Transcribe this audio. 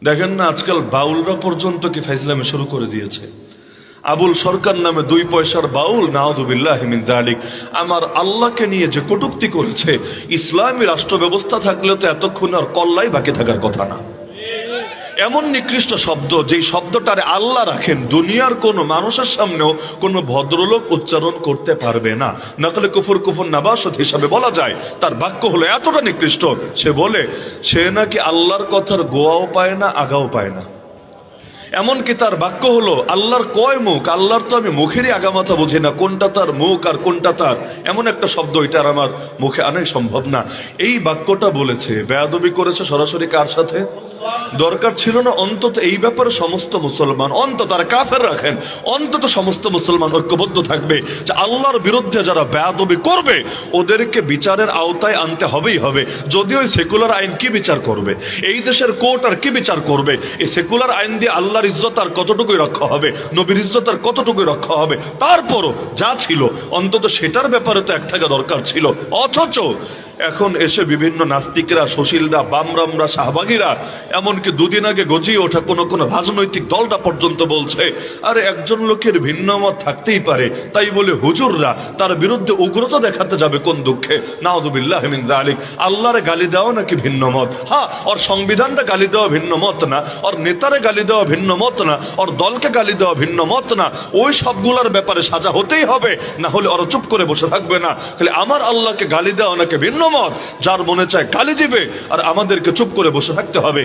দেখেন না, আজকাল বাউলরা পর্যন্ত কি ফাইজলামে শুরু করে দিয়েছে। আবুল সরকার নামে 2 পয়সার বাউল, নাউযুবিল্লাহি মিন যালিক, আমার আল্লাহকে নিয়ে যে কটূক্তি করেছে, ইসলামী রাষ্ট্র ব্যবস্থা থাকলে তো এতক্ষণ আর কল্লাই বাকি থাকার কথা না। এমন নিকৃষ্ট শব্দ, যেই শব্দটারে আল্লাহ রাখেন, দুনিয়ার কোন মানুষের সামনেও কোন ভদ্রলোক উচ্চারণ করতে পারবে না। নকলে কুফর কুফর নাবাসত হিসাবে বলা যায়। তার বাক্য হলো এতটা নিকৃষ্ট, সে বলে সে নাকি আল্লাহর কথার গোয়াও পায় না, আগাও পায় না। এমনকি তার বাক্য হলো আল্লাহর কয় মুখ, আল্লাহর তো আমি মুখেরই আগামাথা বুঝি না, কোনটা তার মুখ আর কোনটা তার, এমন একটা শব্দ এটার আমার মুখে আনাই সম্ভব না। এই বাক্যটা বলেছে, বেয়াদবি করেছে সরাসরি কার সাথে? দরকার ছিল না অন্তত এই ব্যাপারে সমস্ত মুসলমান, অন্তত আর কাফের রাখেন, অন্তত সমস্ত মুসলমান ঐক্যবদ্ধ থাকবে যে আল্লাহর বিরুদ্ধে যারা বেয়াদবি করবে ওদেরকে বিচারের আওতায় আনতে হবেই হবে। যদিও এই সেকুলার আইন কি বিচার করবে, এই দেশের কোর্ট আর কি বিচার করবে? এই সেকুলার আইন দিয়ে আল্লাহর ইজ্জত আর কতটুকুই রক্ষা হবে, নবীর ইজ্জত আর কতটুকুই রক্ষা হবে? তারপরও যা ছিল অন্তত সেটার ব্যাপারে তো এক থাকা দরকার ছিল। অথচ এখন এসে বিভিন্ন নাস্তিকরা, সুশীলরা, বামরামরা, শাহবাগীরা, এমনকি দুদিন আগে গজিয়ে ওঠা কোন কোন রাজনৈতিক দলটা পর্যন্ত বলছে আরে একজন লোকের ভিন্ন মত থাকতেই পারে, তাই বলে হুজুররা তার বিরুদ্ধে উগ্রতা দেখাতে যাবে কোন দুঃখে? নাউযুবিল্লাহি মিন যালিক। আল্লাহরে গালি দেওয়া নাকি ভিন্ন মত? হ্যাঁ, ওর সংবিধানটা গালি দেওয়া ভিন্ন মত না, ওর নেতারে গালি দেওয়া ভিন্ন মত না, ওর দলকে গালি দেওয়া ভিন্ন মত না। ওই সবগুলোর ব্যাপারে সাজা হতেই হবে, না হলে ওরা চুপ করে বসে থাকবে না। তাহলে আমার আল্লাহকে গালি দেওয়া নাকি ভিন্ন মত? যার মনে চায় গালি দিবে আর আমাদেরকে চুপ করে বসে থাকতে হবে।